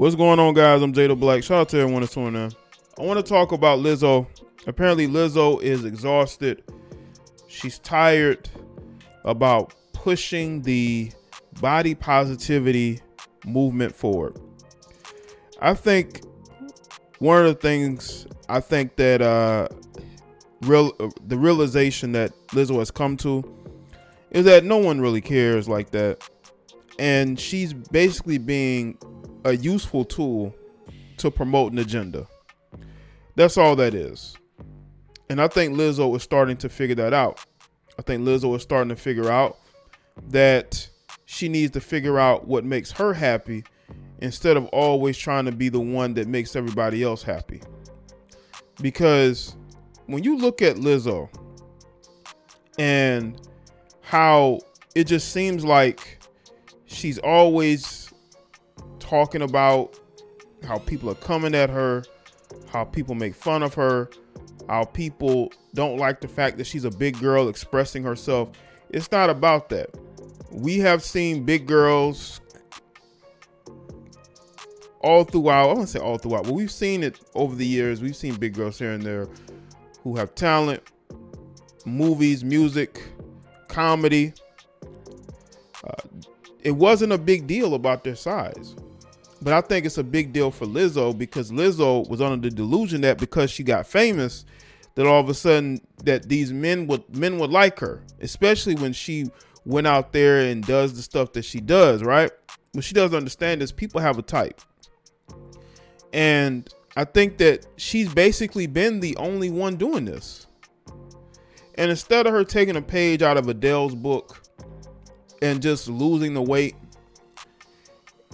What's going on, guys? I'm Jada Black. Shout out to everyone that's tuning in. I want to talk about Lizzo. Apparently, Lizzo is exhausted. She's tired about pushing the body positivity movement forward. I think one of the things that the realization that Lizzo has come to is that no one really cares like that. And she's basically being a useful tool to promote an agenda. That's all that is. And I think Lizzo is starting to figure that out. I think Lizzo is starting to figure out that she needs to figure out what makes her happy instead of always trying to be the one that makes everybody else happy. Because when you look at Lizzo and how it just seems like she's always talking about how people are coming at her, how people make fun of her, how people don't like the fact that she's a big girl expressing herself. It's not about that. We have seen big girls all throughout. I won't say all throughout, but we've seen it over the years. We've seen big girls here and there who have talent, movies, music, comedy. It wasn't a big deal about their size. But I think it's a big deal for Lizzo because Lizzo was under the delusion that because she got famous, that all of a sudden that these men would like her, especially when she went out there and does the stuff that she does, right? What she doesn't understand is people have a type. And I think that she's basically been the only one doing this. And instead of her taking a page out of Adele's book and just losing the weight,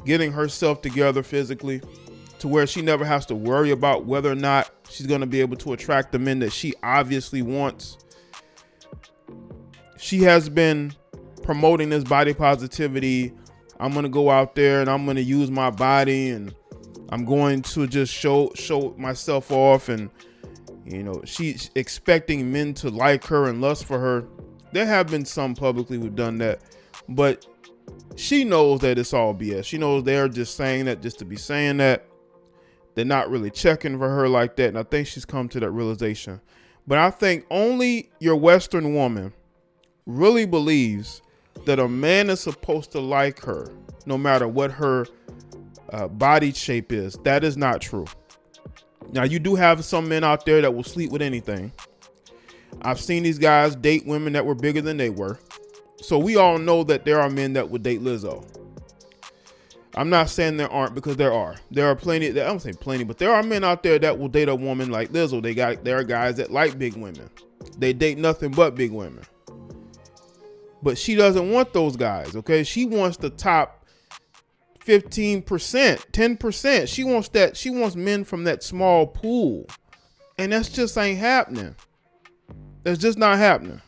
getting herself together physically to where she never has to worry about whether or not she's going to be able to attract the men that she obviously wants, she has been promoting this body positivity. I'm going to go out there and I'm going to use my body and I'm going to just show myself off. And, you know, she's expecting men to like her and lust for her. There have been some publicly who've done that, but she knows that it's all BS. She knows they're just saying that just to be saying that. They're not really checking for her like that. And I think she's come to that realization. But I think only your Western woman really believes that a man is supposed to like her no matter what her body shape is. That is not true. Now, you do have some men out there that will sleep with anything. I've seen these guys date women that were bigger than they were. So we all know that there are men that would date Lizzo. I'm not saying there aren't, because there are. There are plenty. I don't say plenty, but there are men out there that will date a woman like Lizzo. There are guys that like big women. They date nothing but big women. But she doesn't want those guys, okay? She wants the top 15%, 10%. She wants that. She wants men from that small pool. And that's just ain't happening. That's just not happening.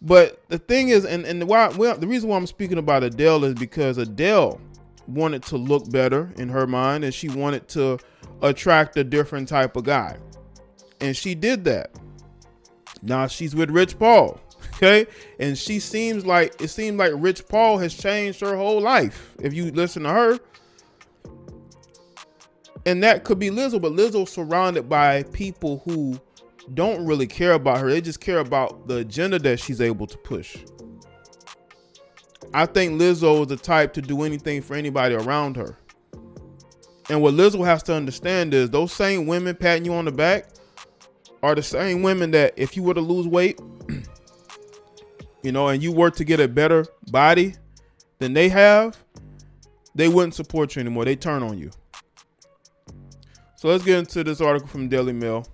But the thing is, and the reason why I'm speaking about Adele is because Adele wanted to look better in her mind, and she wanted to attract a different type of guy. And she did that. Now she's with Rich Paul, okay? And it seems like Rich Paul has changed her whole life, if you listen to her. And that could be Lizzo, but Lizzo's surrounded by people who don't really care about her. They just care about the agenda that she's able to push. I think Lizzo is the type to do anything for anybody around her. And what Lizzo has to understand is those same women patting you on the back are the same women that if you were to lose weight, you know, and you were to get a better body than they have, they wouldn't support you anymore. They turn on you. So let's get into this article from Daily Mail.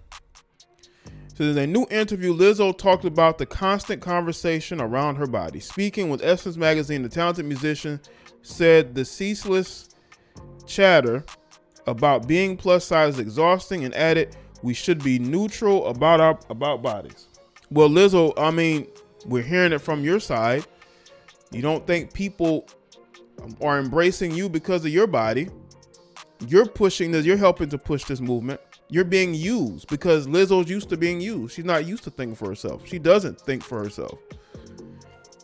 So there's a new interview. Lizzo talked about the constant conversation around her body. Speaking with Essence Magazine, the talented musician said the ceaseless chatter about being plus size is exhausting and added, "We should be neutral about bodies." Well, Lizzo, I mean, we're hearing it from your side. You don't think people are embracing you because of your body. You're pushing this. You're helping to push this movement. You're being used because Lizzo's used to being used. She's not used to thinking for herself. She doesn't think for herself.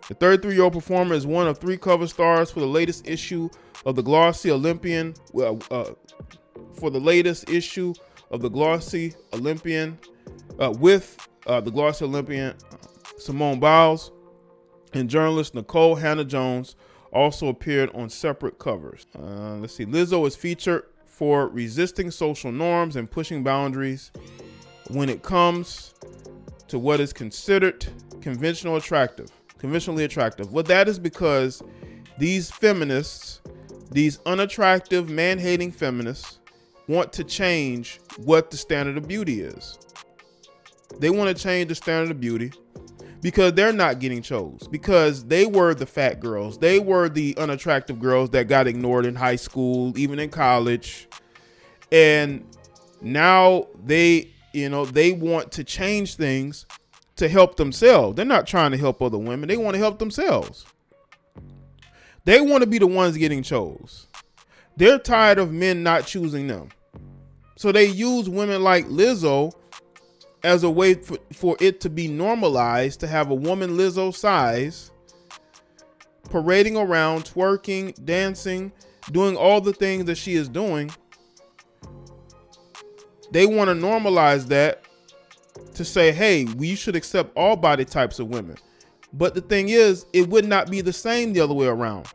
The 33-year-old performer is one of 3 cover stars for the latest issue of the Glossy Olympian. For the latest issue of the Glossy Olympian, with the Glossy Olympian Simone Biles and journalist Nicole Hannah-Jones also appeared on separate covers. Let's see. Lizzo is featured for resisting social norms and pushing boundaries when it comes to what is considered conventionally attractive. Well, that is because these feminists, these unattractive, man-hating feminists, want to change what the standard of beauty is. They want to change the standard of beauty because they're not getting chose, because they were the fat girls. They were the unattractive girls that got ignored in high school, even in college. And now they want to change things to help themselves. They're not trying to help other women. They want to help themselves. They want to be the ones getting chose. They're tired of men not choosing them. So they use women like Lizzo as a way for it to be normalized to have a woman Lizzo size parading around, twerking, dancing, doing all the things that she is doing. They want to normalize that to say, hey, we should accept all body types of women. But the thing is, it would not be the same the other way around.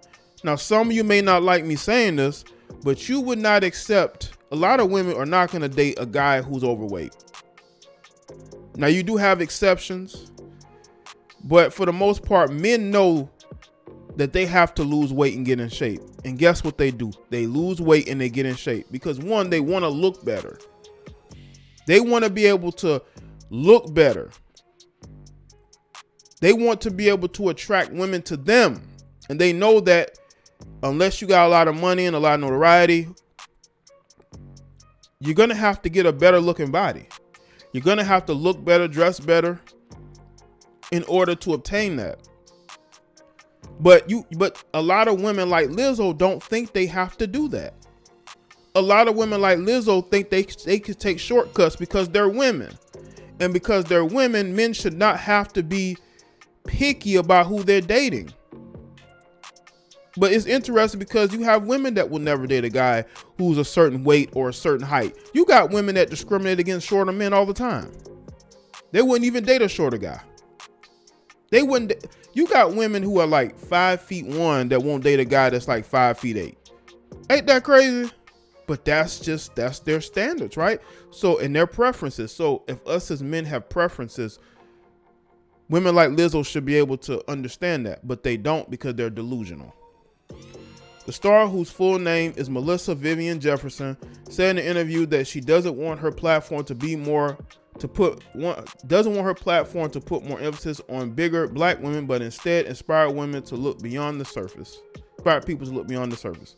Now, some of you may not like me saying this, but you would not accept, a lot of women are not going to date a guy who's overweight. Now, you do have exceptions, but for the most part, men know that they have to lose weight and get in shape. And guess what they do? They lose weight and they get in shape because, one, they want to look better. They want to be able to look better. They want to be able to attract women to them. And they know that unless you got a lot of money and a lot of notoriety, you're going to have to get a better looking body. You're going to have to look better, dress better in order to obtain that. But a lot of women like Lizzo don't think they have to do that. A lot of women like Lizzo think they could take shortcuts because they're women. And because they're women, men should not have to be picky about who they're dating. But it's interesting because you have women that will never date a guy who's a certain weight or a certain height. You got women that discriminate against shorter men all the time. They wouldn't even date a shorter guy. They wouldn't. You got women who are like 5'1" that won't date a guy that's like 5'8". Ain't that crazy? But that's their standards, right? So, and their preferences. So if us as men have preferences, women like Lizzo should be able to understand that, but they don't because they're delusional. The star, whose full name is Melissa Vivian Jefferson, said in an interview that she doesn't want her platform to put more emphasis on bigger black women, but instead inspire women to look beyond the surface. Inspire people to look beyond the surface.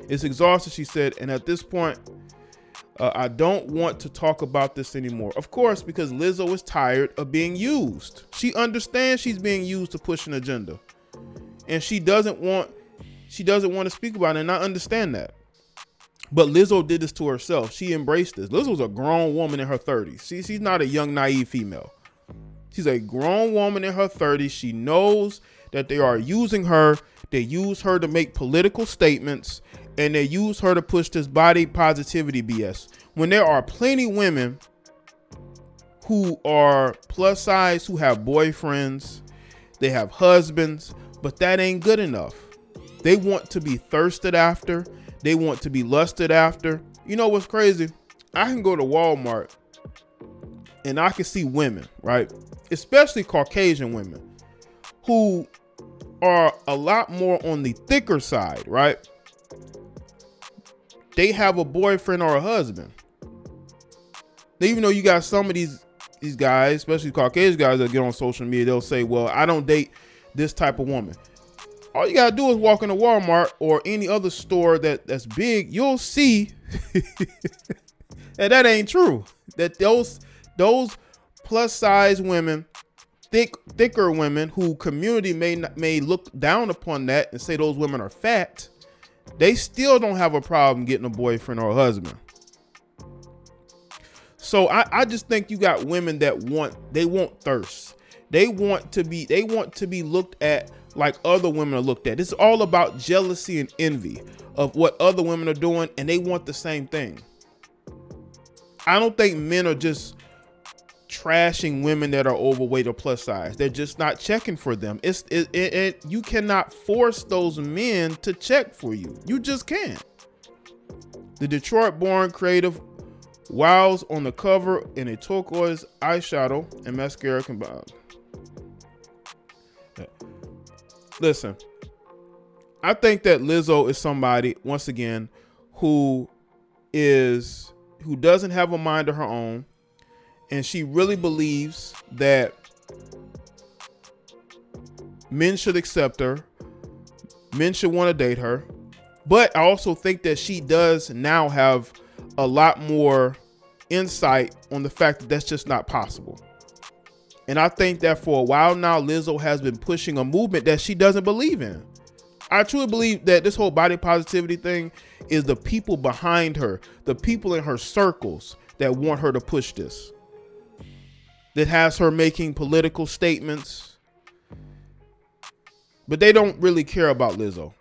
It's exhausting, she said, and at this point, I don't want to talk about this anymore. Of course, because Lizzo is tired of being used. She understands she's being used to push an agenda, and she doesn't want to speak about it, and I understand that. But Lizzo did this to herself. She embraced this. Lizzo's a grown woman in her 30s. She's not a young, naive female. She's a grown woman in her 30s. She knows that they are using her. They use her to make political statements, and they use her to push this body positivity BS. When there are plenty women who are plus size, who have boyfriends, they have husbands, but that ain't good enough. They want to be thirsted after. They want to be lusted after. You know what's crazy? I can go to Walmart and I can see women, right? Especially Caucasian women who are a lot more on the thicker side, right? They have a boyfriend or a husband. Even though you got some of these guys, especially Caucasian guys that get on social media, they'll say, well, I don't date this type of woman. All you gotta do is walk into Walmart or any other store that's big. You'll see that ain't true. That those plus size women, thicker women, who community may look down upon that and say those women are fat, they still don't have a problem getting a boyfriend or a husband. So I just think you got women that want thirst. They want to be looked at like other women are looked at. It's all about jealousy and envy of what other women are doing, and they want the same thing. I don't think men are just trashing women that are overweight or plus size. They're just not checking for them. You cannot force those men to check for you. You just can't. The Detroit-born creative wows on the cover in a turquoise eyeshadow and mascara combined. Listen, I think that Lizzo is somebody, once again, who doesn't have a mind of her own, and she really believes that men should accept her, men should want to date her. But I also think that she does now have a lot more insight on the fact that that's just not possible. And I think that for a while now, Lizzo has been pushing a movement that she doesn't believe in. I truly believe that this whole body positivity thing is the people behind her, the people in her circles that want her to push this, that has her making political statements. But they don't really care about Lizzo.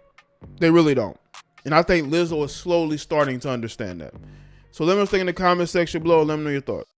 They really don't. And I think Lizzo is slowly starting to understand that. So let me know in the comment section below. Let me know your thoughts.